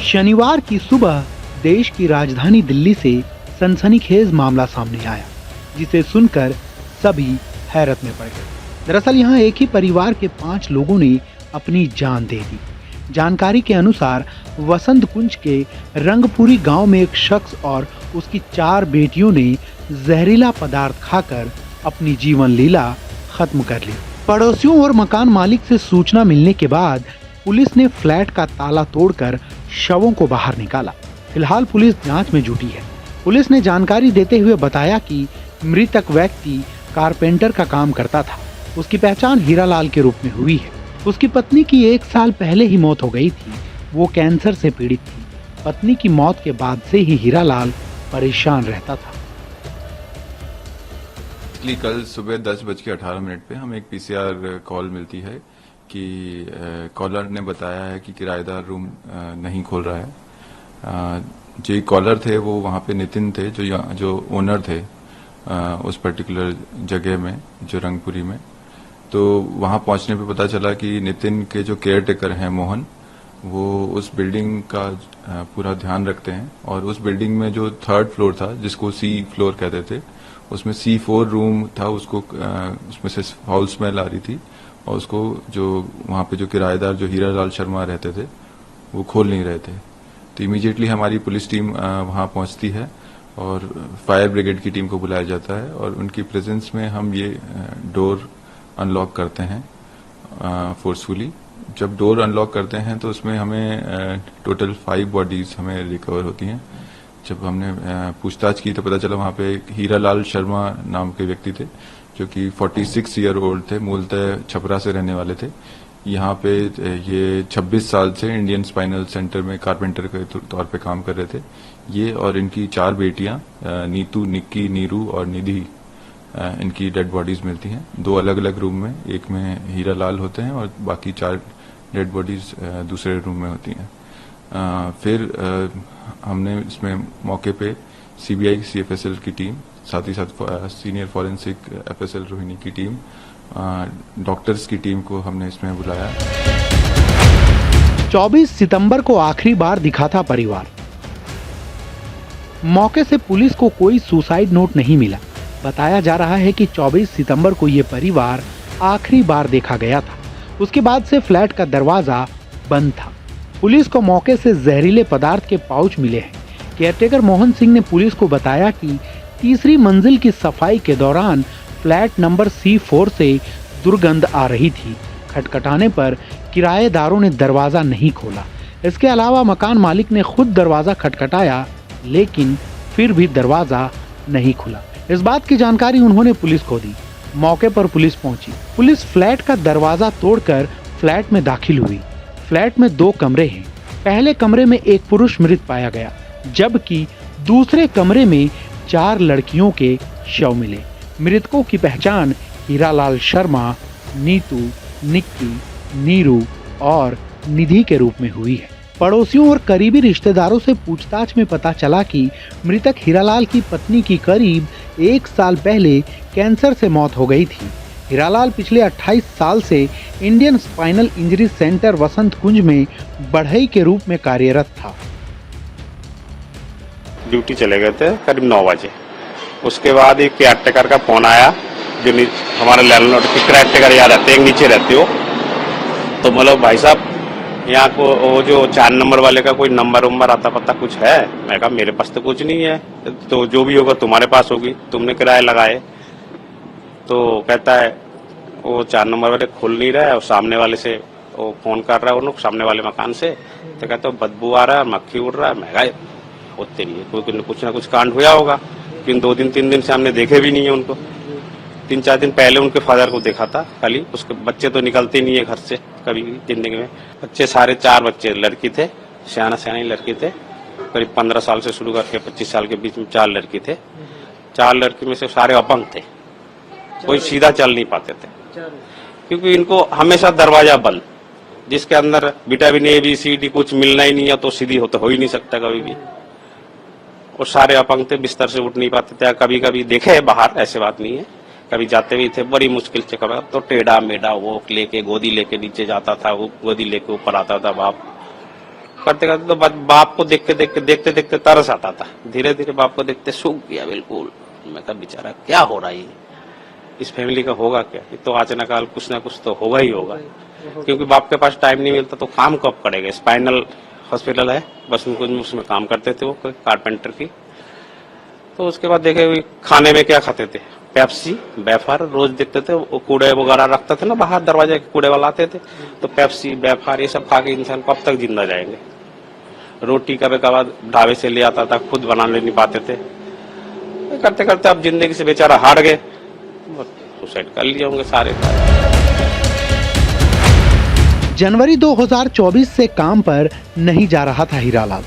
शनिवार की सुबह देश की राजधानी दिल्ली से सनसनीखेज मामला सामने आया, जिसे सुनकर सभी हैरत में पड़ गए। दरअसल यहाँ एक ही परिवार के 5 लोगों ने अपनी जान दे दी। जानकारी के अनुसार वसंत कुंज के रंगपुरी गांव में एक शख्स और उसकी 4 बेटियों ने जहरीला पदार्थ खाकर अपनी जीवन लीला खत्म कर ली। पड़ोसियों और मकान मालिक से सूचना मिलने के बाद पुलिस ने फ्लैट का ताला तोड़कर शवों को बाहर निकाला। फिलहाल पुलिस जांच में जुटी है। पुलिस ने जानकारी देते हुए बताया कि मृतक व्यक्ति कारपेंटर का काम करता था। उसकी पहचान हीरालाल के रूप में हुई है। उसकी पत्नी की 1 साल पहले ही मौत हो गई थी। वो कैंसर से पीड़ित थी। पत्नी की मौत के बाद से ही हीरालाल परेशान रहता था। कल सुबह 10:18 पे हमें एक पीसीआर कॉल मिलती है कि कॉलर ने बताया है कि किराएदार रूम नहीं खोल रहा है। जो कॉलर थे वो वहाँ पे नितिन थे, जो ओनर थे उस पर्टिकुलर जगह में, जो रंगपुरी में। तो वहाँ पहुँचने पे पता चला कि नितिन के जो केयर टेकर हैं मोहन, वो उस बिल्डिंग का पूरा ध्यान रखते हैं और उस बिल्डिंग में जो 3rd फ्लोर था, जिसको C फ्लोर कहते थे, उसमें C4 रूम था। उसको उसमें से फाउल स्मेल आ रही थी और उसको जो वहाँ पे जो किराएदार जो हीरालाल शर्मा रहते थे वो खोल नहीं रहे थे। तो इमीडिएटली हमारी पुलिस टीम वहाँ पहुँचती है और फायर ब्रिगेड की टीम को बुलाया जाता है और उनकी प्रेजेंस में हम ये डोर अनलॉक करते हैं फोर्सफुली। जब डोर अनलॉक करते हैं तो उसमें हमें टोटल 5 बॉडीज हमें रिकवर होती हैं। जब हमने पूछताछ की तो पता चला वहाँ पे हीरालाल शर्मा नाम के व्यक्ति थे, जो कि 46 ईयर ओल्ड थे, मूलतः छपरा से रहने वाले थे। यहाँ पे ये 26 साल से इंडियन स्पाइनल सेंटर में कारपेंटर के तौर पे काम कर रहे थे। ये और इनकी 4 बेटियां नीतू, निक्की, नीरू और निधि, इनकी डेड बॉडीज मिलती हैं 2 अलग अलग रूम में। एक में हीरालाल होते हैं और बाकी 4 डेड बॉडीज दूसरे रूम में होती हैं। फिर हमने इसमें मौके पे सीबीआई CFSL की टीम, साथ ही साथ सीनियर फॉरेंसिक FSL रोहिणी की टीम, डॉक्टर्स की टीम को हमने इसमें बुलाया। 24 सितंबर को आखिरी बार दिखा था परिवार। मौके से पुलिस को कोई सुसाइड नोट नहीं मिला। बताया जा रहा है कि 24 सितंबर को ये परिवार आखिरी बार देखा गया था। उसके बाद से फ्लैट का दरवाजा बंद था। पुलिस को मौके से जहरीले पदार्थ के पाउच मिले हैं। केयरटेकर मोहन सिंह ने पुलिस को बताया कि तीसरी मंजिल की सफाई के दौरान फ्लैट नंबर C4 से दुर्गंध आ रही थी। खटखटाने पर किराएदारों ने दरवाजा नहीं खोला। इसके अलावा मकान मालिक ने खुद दरवाजा खटखटाया, लेकिन फिर भी दरवाजा नहीं खुला। इस बात की जानकारी उन्होंने पुलिस को दी। मौके पर पुलिस पहुंची। पुलिस फ्लैट का दरवाजा तोड़कर फ्लैट में दाखिल हुई। फ्लैट में 2 कमरे हैं। पहले कमरे में एक पुरुष मृत पाया गया, जबकि दूसरे कमरे में 4 लड़कियों के शव मिले। मृतकों की पहचान हीरालाल शर्मा, नीतू, निक्की, नीरू और निधि के रूप में हुई है। पड़ोसियों और करीबी रिश्तेदारों से पूछताछ में पता चला कि मृतक हीरालाल की पत्नी की करीब 1 साल पहले कैंसर से मौत हो गई थी। हीरालाल पिछले 28 साल से इंडियन स्पाइनल इंजरी सेंटर वसंत कुंज में बढ़ई के रूप में कार्यरत था। ड्यूटी चले गए थे करीब 9 बजे। उसके बाद एक केयरटेकर का फोन आया, जो हमारे लैंडलॉर्ड के केयरटेकर यहाँ रहते हैं, नीचे रहते हो। तो बोलो भाई साहब, यहाँ को वो जो 4 नंबर वाले का कोई नंबर उम्बर आता पता कुछ है? मैं कहा मेरे पास तो कुछ नहीं है। तो जो भी होगा तुम्हारे पास होगी, तुमने किराए लगाए। तो कहता है वो 4 नंबर वाले खुल नहीं रहा है और सामने वाले से वो फोन कर रहा है, उन सामने वाले मकान से। तो कहते बदबू आ रहा है, मक्खी उड़ रहा है। मैं कहा होते नहीं है, कुछ ना कुछ कांड हुआ होगा। लेकिन 2 दिन 3 दिन से हमने देखे भी नहीं है उनको। 3-4 दिन पहले उनके फादर को देखा था खाली। उसके बच्चे तो निकलते नहीं है घर से कभी जिंदगी में। बच्चे सारे 4 बच्चे लड़की थे, सियानी लड़की थे। करीब 15 साल से शुरू करके 25 साल के बीच में 4 लड़की थे। 4 लड़की में से सारे अपंग थे, कोई सीधा चल नहीं पाते थे, क्योंकि इनको हमेशा दरवाजा बंद, जिसके अंदर विटामिन ABCD कुछ मिलना ही नहीं है तो सीधी हो ही नहीं सकता कभी भी। और सारे अपंग थे, बिस्तर से उठ नहीं पाते थे। कभी कभी देखे है बाहर, ऐसे बात नहीं है, कभी जाते भी थे बड़ी मुश्किल से। कभी तो टेढ़ा मेढ़ा वो लेके गोदी लेके नीचे जाता था, वो गोदी लेके ऊपर आता था बाप। करते करते तो बाप को देखते देखते तरस आता था। धीरे धीरे बाप को देखते सूख गया बिल्कुल। मैं कहा बेचारा क्या हो रहा है, इस फैमिली का होगा क्या? ये तो आज न काल कुछ ना कुछ तो होगा ही होगा, क्योंकि बाप के पास टाइम नहीं मिलता तो काम कब करेगा। स्पाइनल हॉस्पिटल है, बस उनको उसमें काम करते थे वो कारपेंटर की। तो उसके बाद देखे खाने में क्या खाते थे, पेप्सी वेफर रोज देखते थे। वो कूड़े वगैरह रखते थे ना बाहर, दरवाजे के कूड़े वाला आते थे, तो पेप्सी वेफर ये सब खा के इंसान कब तक जिंदा जाएंगे। रोटी कभी कभार ढाबे से ले आता था, खुद बना ले नहीं पाते थे। करते करते अब जिंदगी से बेचारा हार गए, सुसाइड कर लिए होंगे सारे। जनवरी 2024 से काम पर नहीं जा रहा था हीरालाल।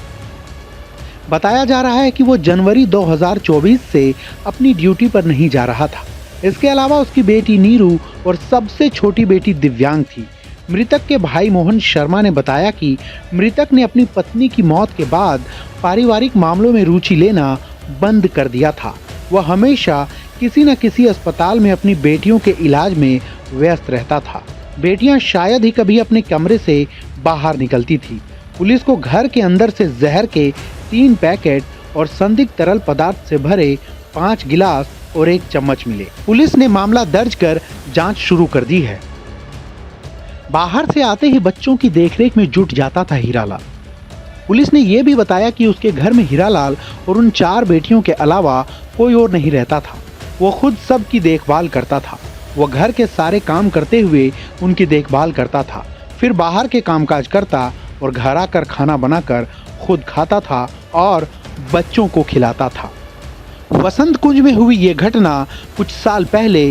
बताया जा रहा है कि वो जनवरी 2024 से अपनी ड्यूटी पर नहीं जा रहा था। इसके अलावा उसकी बेटी नीरू और सबसे छोटी बेटी दिव्यांग थी। मृतक के भाई मोहन शर्मा ने बताया कि मृतक ने अपनी पत्नी की मौत के बाद पारिवारिक मामलों में रुचि लेना बंद कर दिया था। वह हमेशा किसी न किसी अस्पताल में अपनी बेटियों के इलाज में व्यस्त रहता था। बेटियां शायद ही कभी अपने कमरे से बाहर निकलती थी। पुलिस को घर के अंदर से जहर के 3 पैकेट और संदिग्ध तरल पदार्थ से भरे 5 गिलास और 1 चम्मच मिले। पुलिस ने मामला दर्ज कर जांच शुरू कर दी है। बाहर से आते ही बच्चों की देखरेख में जुट जाता था हीरालाल। पुलिस ने यह भी बताया कि उसके घर में हीरालाल और उन 4 बेटियों के अलावा कोई और नहीं रहता था। वो खुद सबकी देखभाल करता था। वो घर के सारे काम करते हुए उनकी देखभाल करता था, फिर बाहर के कामकाज करता और घर आकर खाना बनाकर खुद खाता था और बच्चों को खिलाता था। वसंत कुंज में हुई ये घटना कुछ साल पहले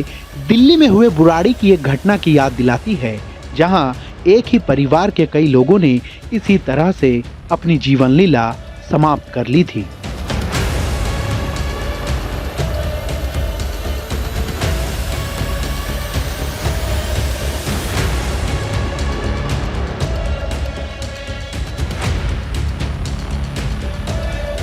दिल्ली में हुए बुराड़ी की एक घटना की याद दिलाती है, जहां एक ही परिवार के कई लोगों ने इसी तरह से अपनी जीवन लीला समाप्त कर ली थी।